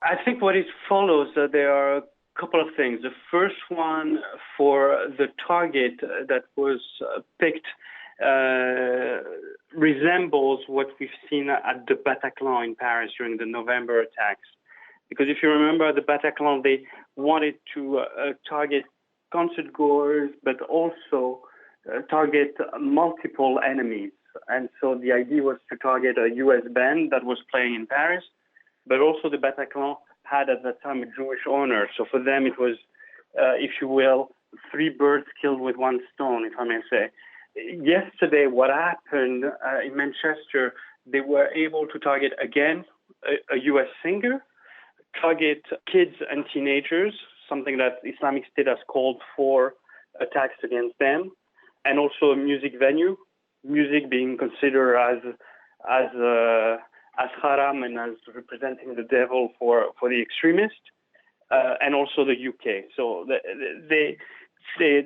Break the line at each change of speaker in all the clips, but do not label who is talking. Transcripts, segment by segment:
I think what it follows, there are a couple of things. The first one, for the target that was picked, resembles what we've seen at the Bataclan in Paris during the November attacks. Because if you remember, the Bataclan, they wanted to target concert goers, but also target multiple enemies. And so the idea was to target a U.S. band that was playing in Paris, but also the Bataclan had at that time a Jewish owner. So for them, it was, if you will, three birds killed with one stone, if I may say. Yesterday, what happened in Manchester, they were able to target again a U.S. singer, target kids and teenagers, something that Islamic State has called for attacks against them, and also a music venue, music being considered as haram and as representing the devil for the extremists, and also the UK. So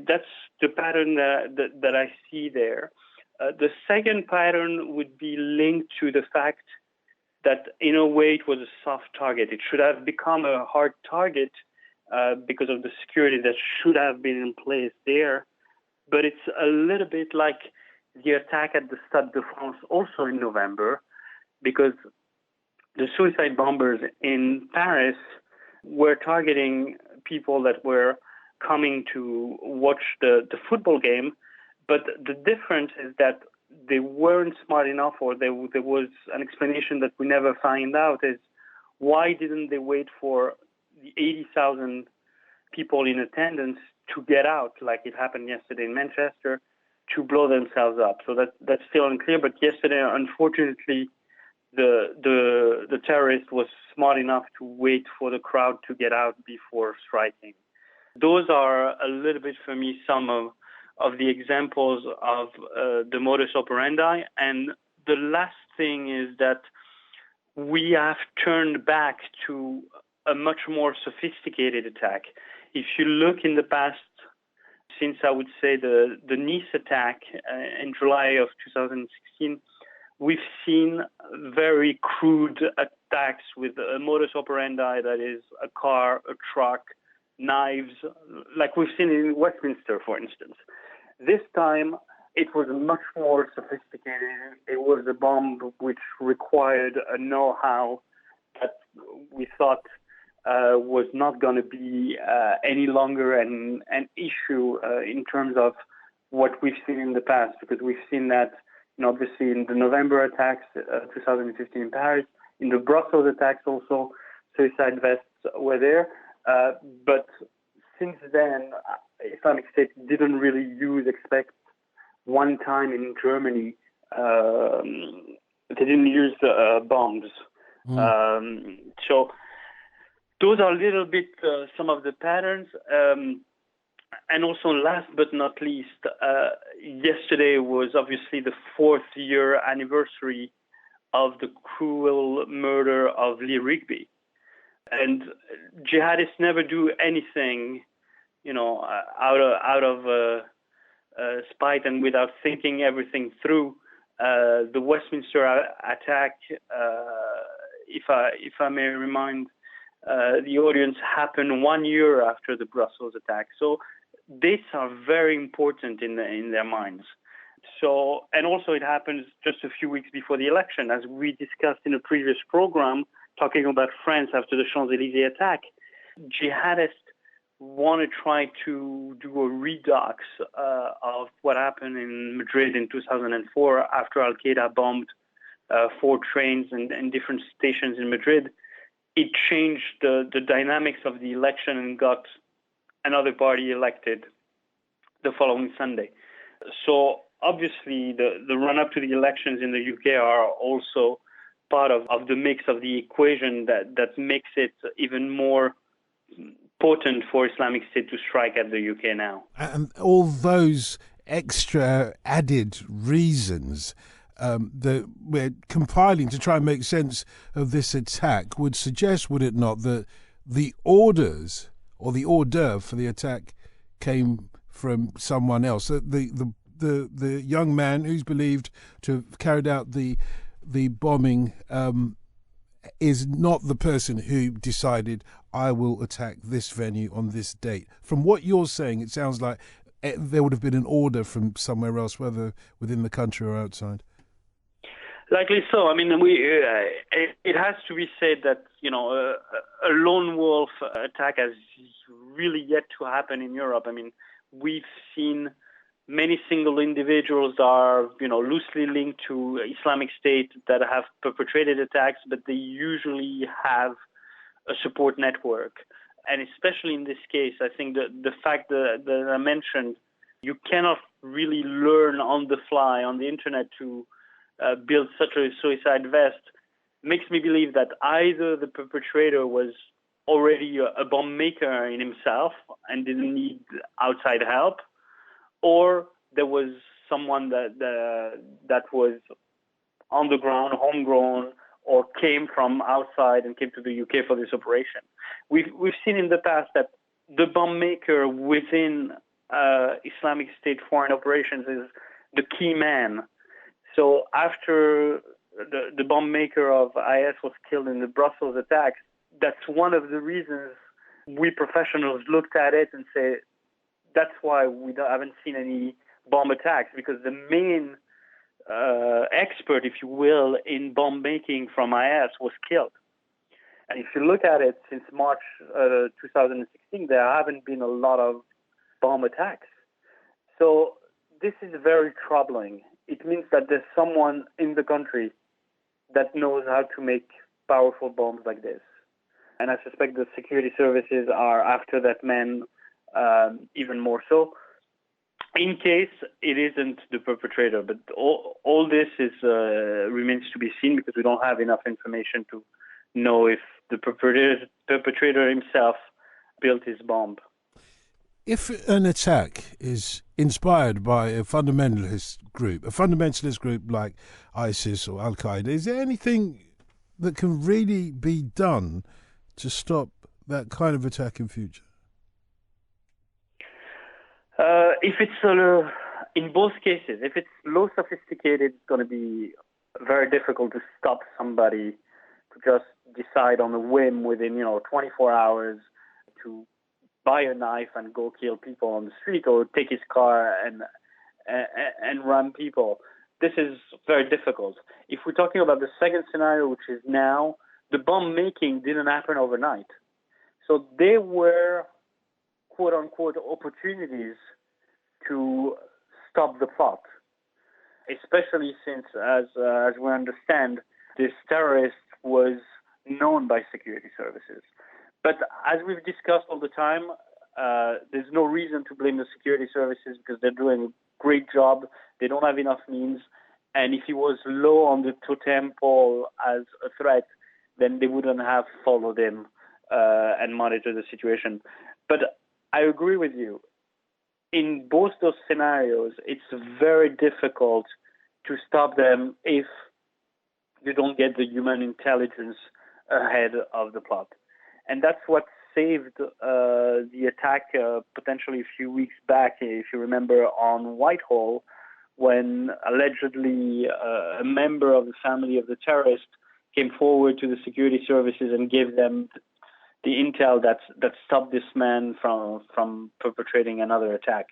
that's the pattern that I see there. The second pattern would be linked to the fact that in a way it was a soft target. It should have become a hard target because of the security that should have been in place there. But it's a little bit like the attack at the Stade de France also in November, because the suicide bombers in Paris were targeting people that were coming to watch the football game. But the difference is that they weren't smart enough, or there was an explanation that we never find out, is why didn't they wait for the 80,000 people in attendance to get out, like it happened yesterday in Manchester, to blow themselves up? So that's still unclear. But yesterday, unfortunately, the terrorist was smart enough to wait for the crowd to get out before striking. Those are a little bit, for me, some of the examples of the modus operandi. And the last thing is that we have turned back to a much more sophisticated attack. If you look in the past, since I would say the Nice attack in July of 2016, we've seen very crude attacks with a modus operandi that is a car, a truck, knives, like we've seen in Westminster, for instance. This time, it was much more sophisticated. It was a bomb which required a know-how that we thought was not going to be any longer an issue in terms of what we've seen in the past, because we've seen that, obviously, in the November attacks, 2015 in Paris, in the Brussels attacks also, suicide vests were there. But since then, Islamic State didn't really except one time in Germany, they didn't use bombs. So those are a little bit some of the patterns. And also, last but not least, yesterday was obviously the 4th year anniversary of the cruel murder of Lee Rigby. And jihadists never do anything, out of spite and without thinking everything through. The Westminster attack, if I may remind the audience, happened 1 year after the Brussels attack. So dates are very important in their minds. So, and also it happens just a few weeks before the election, as we discussed in a previous program, talking about France after the Champs-Élysées attack. Jihadists want to try to do a redux of what happened in Madrid in 2004 after Al-Qaeda bombed 4 trains and different stations in Madrid. It changed the dynamics of the election and got another party elected the following Sunday. So obviously the run-up to the elections in the UK are also part of the mix of the equation that makes it even more potent for Islamic State to strike at the UK now.
And all those extra added reasons that we're compiling to try and make sense of this attack would suggest, would it not, that the orders or the hors d'oeuvre for the attack came from someone else? The young man who's believed to have carried out the bombing is not the person who decided, I will attack this venue on this date. From what you're saying, it sounds like there would have been an order from somewhere else, whether within the country or outside.
Likely so. I mean, it has to be said that, a lone wolf attack has really yet to happen in Europe. I mean, we've seen many single individuals are, loosely linked to Islamic State that have perpetrated attacks, but they usually have a support network. And especially in this case, I think the fact that I mentioned, you cannot really learn on the fly on the internet to build such a suicide vest, makes me believe that either the perpetrator was already a bomb maker in himself and didn't need outside help, or there was someone that was on the ground, homegrown, or came from outside and came to the UK for this operation. We've seen in the past that the bomb maker within Islamic State foreign operations is the key man. So after the bomb maker of IS was killed in the Brussels attacks, that's one of the reasons we professionals looked at it and say, that's why we haven't seen any bomb attacks, because the main expert, if you will, in bomb making from IS was killed. And if you look at it, since March 2016, there haven't been a lot of bomb attacks. So this is very troubling. It means that there's someone in the country that knows how to make powerful bombs like this. And I suspect the security services are after that man even more so, in case it isn't the perpetrator. But all this remains to be seen, because we don't have enough information to know if the perpetrator himself built his bomb.
If an attack is inspired by a fundamentalist group like ISIS or Al-Qaeda, is there anything that can really be done to stop that kind of attack in future?
If it's in both cases, if it's low sophisticated, it's going to be very difficult to stop somebody to just decide on a whim within 24 hours to buy a knife and go kill people on the street, or take his car and run people. This is very difficult. If we're talking about the second scenario, which is now, the bomb making didn't happen overnight. So there were, quote unquote, opportunities to stop the plot, especially since, as we understand, this terrorist was known by security services. But as we've discussed all the time, there's no reason to blame the security services, because they're doing a great job. They don't have enough means. And if he was low on the totem pole as a threat, then they wouldn't have followed him and monitored the situation. But I agree with you. In both those scenarios, it's very difficult to stop them if you don't get the human intelligence ahead of the plot. And that's what saved the attack potentially a few weeks back, if you remember, on Whitehall, when allegedly a member of the family of the terrorist came forward to the security services and gave them the intel that stopped this man from perpetrating another attack.